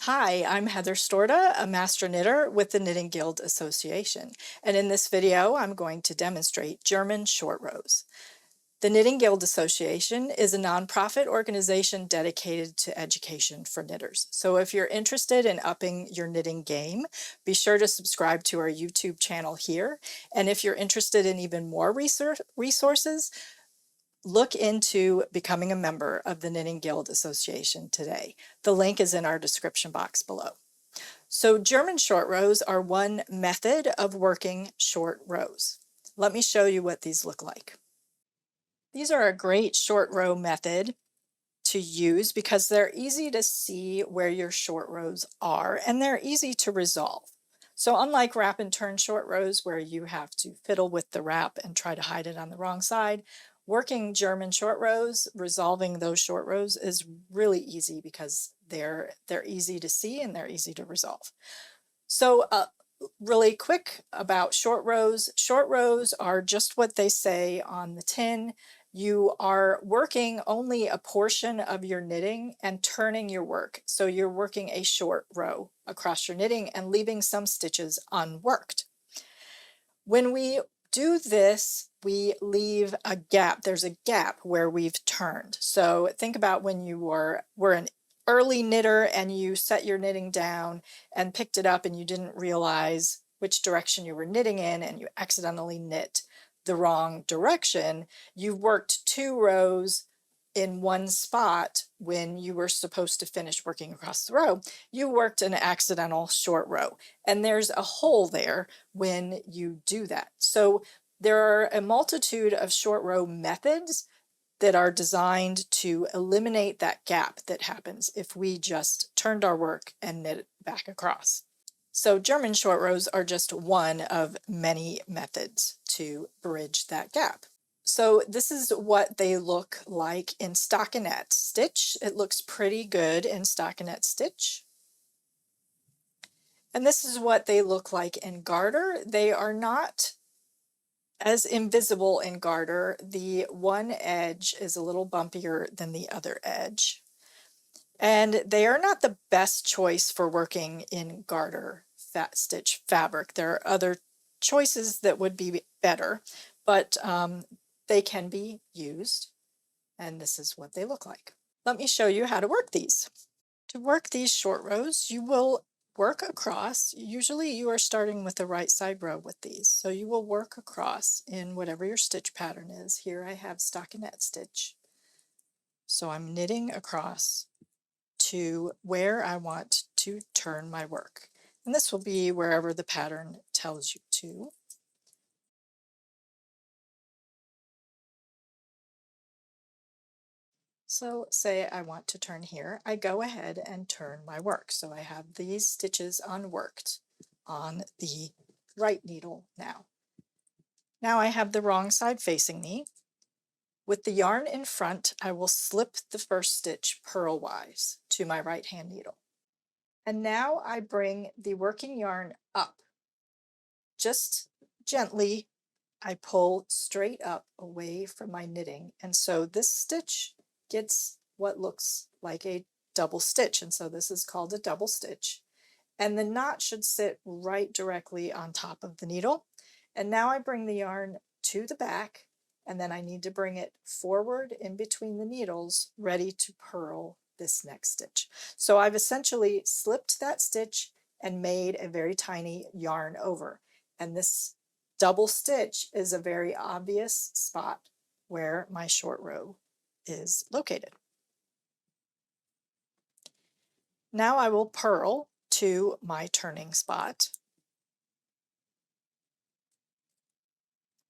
Hi, I'm Heather Storta, a master knitter with the Knitting Guild Association, and in this video I'm going to demonstrate German short rows. The Knitting Guild Association is a nonprofit organization dedicated to education for knitters. So if you're interested in upping your knitting game, be sure to subscribe to our YouTube channel here. And if you're interested in even more resources, look into becoming a member of the Knitting Guild Association today. The link is in our description box below. So German short rows are one method of working short rows. Let me show you what these look like. These are a great short row method to use because they're easy to see where your short rows are and they're easy to resolve. So unlike wrap and turn short rows where you have to fiddle with the wrap and try to hide it on the wrong side, working German short rows, resolving those short rows is really easy because they're easy to see and they're easy to resolve. So really quick about short rows. Short rows are just what they say on the tin. You are working only a portion of your knitting and turning your work. So you're working a short row across your knitting and leaving some stitches unworked. When we do this, we leave a gap. There's a gap where we've turned. So think about when you were an early knitter and you set your knitting down and picked it up and you didn't realize which direction you were knitting in and you accidentally knit the wrong direction. You've worked two rows in one spot when you were supposed to finish working across the row. You worked an accidental short row and there's a hole there when you do that. So there are a multitude of short row methods that are designed to eliminate that gap that happens if we just turned our work and knit it back across. So German short rows are just one of many methods to bridge that gap. So this is what they look like in stockinette stitch. It looks pretty good in stockinette stitch. And this is what they look like in garter. They are not as invisible in garter. The one edge is a little bumpier than the other edge. And they are not the best choice for working in garter fat stitch fabric. There are other choices that would be better, but they can be used, and this is what they look like. Let me show you how to work these. To work these short rows, you will work across. Usually you are starting with the right side row with these. So you will work across in whatever your stitch pattern is. Here I have stockinette stitch. So I'm knitting across to where I want to turn my work. And this will be wherever the pattern tells you to. So say I want to turn here, I go ahead and turn my work. So I have these stitches unworked on the right needle now. Now I have the wrong side facing me. With the yarn in front, I will slip the first stitch purlwise to my right hand needle. And now I bring the working yarn up. Just gently, I pull straight up away from my knitting. And so this stitch gets what looks like a double stitch. And so this is called a double stitch. And the knot should sit right directly on top of the needle. And now I bring the yarn to the back, and then I need to bring it forward in between the needles, ready to purl this next stitch. So I've essentially slipped that stitch and made a very tiny yarn over. And this double stitch is a very obvious spot where my short row is located. Now I will purl to my turning spot,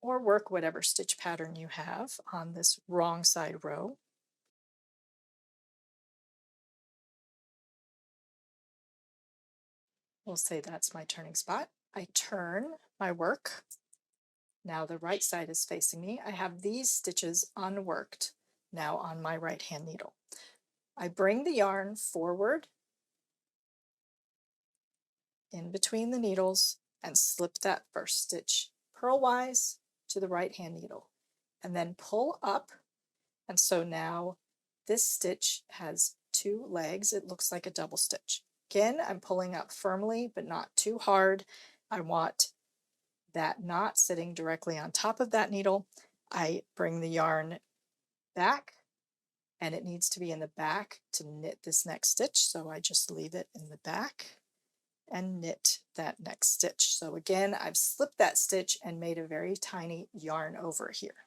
or work whatever stitch pattern you have on this wrong side row. We'll say that's my turning spot. I turn my work. Now the right side is facing me. I have these stitches unworked now on my right hand needle. I bring the yarn forward in between the needles and slip that first stitch purlwise to the right hand needle, and then pull up. And so now this stitch has two legs. It looks like a double stitch. Again, I'm pulling up firmly, but not too hard. I want that knot sitting directly on top of that needle. I bring the yarn back, and it needs to be in the back to knit this next stitch. So I just leave it in the back and knit that next stitch. So again, I've slipped that stitch and made a very tiny yarn over here.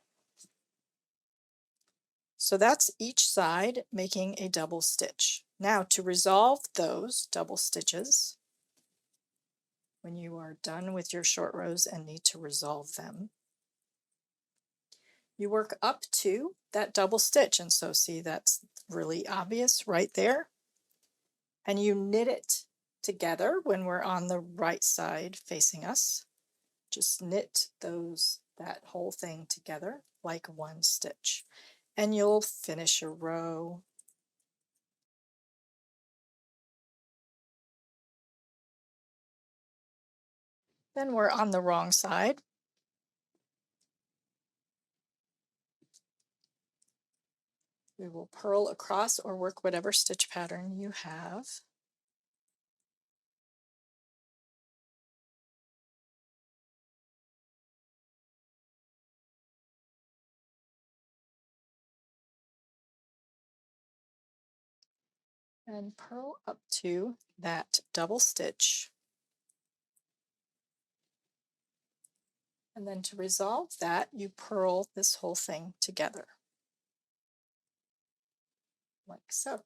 So that's each side making a double stitch. Now to resolve those double stitches, when you are done with your short rows and need to resolve them, you work up to that double stitch. And so see, that's really obvious right there. And you knit it together when we're on the right side facing us. Just knit that whole thing together like one stitch. And you'll finish your row. Then we're on the wrong side. We will purl across or work whatever stitch pattern you have. And purl up to that double stitch. And then to resolve that, you purl this whole thing together, like so.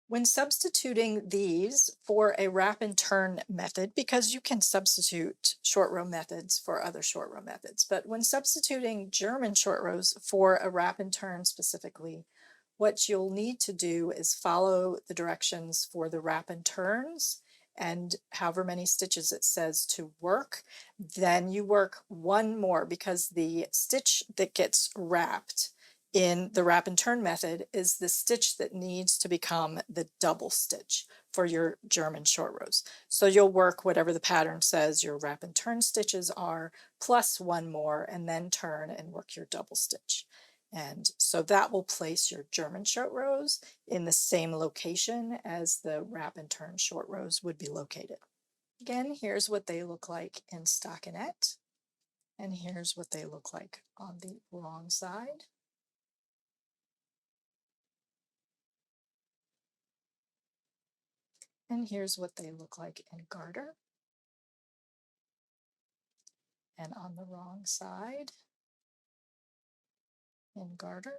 When substituting these for a wrap and turn method, because you can substitute short row methods for other short row methods, but when substituting German short rows for a wrap and turn specifically, what you'll need to do is follow the directions for the wrap and turns, and however many stitches it says to work, then you work one more, because the stitch that gets wrapped in the wrap and turn method is the stitch that needs to become the double stitch for your German short rows. So you'll work whatever the pattern says your wrap and turn stitches are, plus one more, and then turn and work your double stitch. And so that will place your German short rows in the same location as the wrap and turn short rows would be located. Again, here's what they look like in stockinette, and here's what they look like on the wrong side. And here's what they look like in garter. And on the wrong side in garter.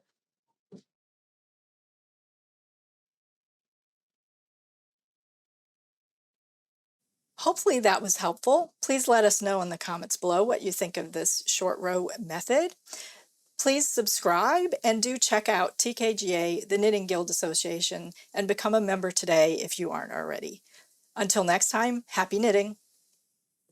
Hopefully that was helpful. Please let us know in the comments below what you think of this short row method. Please subscribe and do check out TKGA, the Knitting Guild Association, and become a member today if you aren't already. Until next time, happy knitting!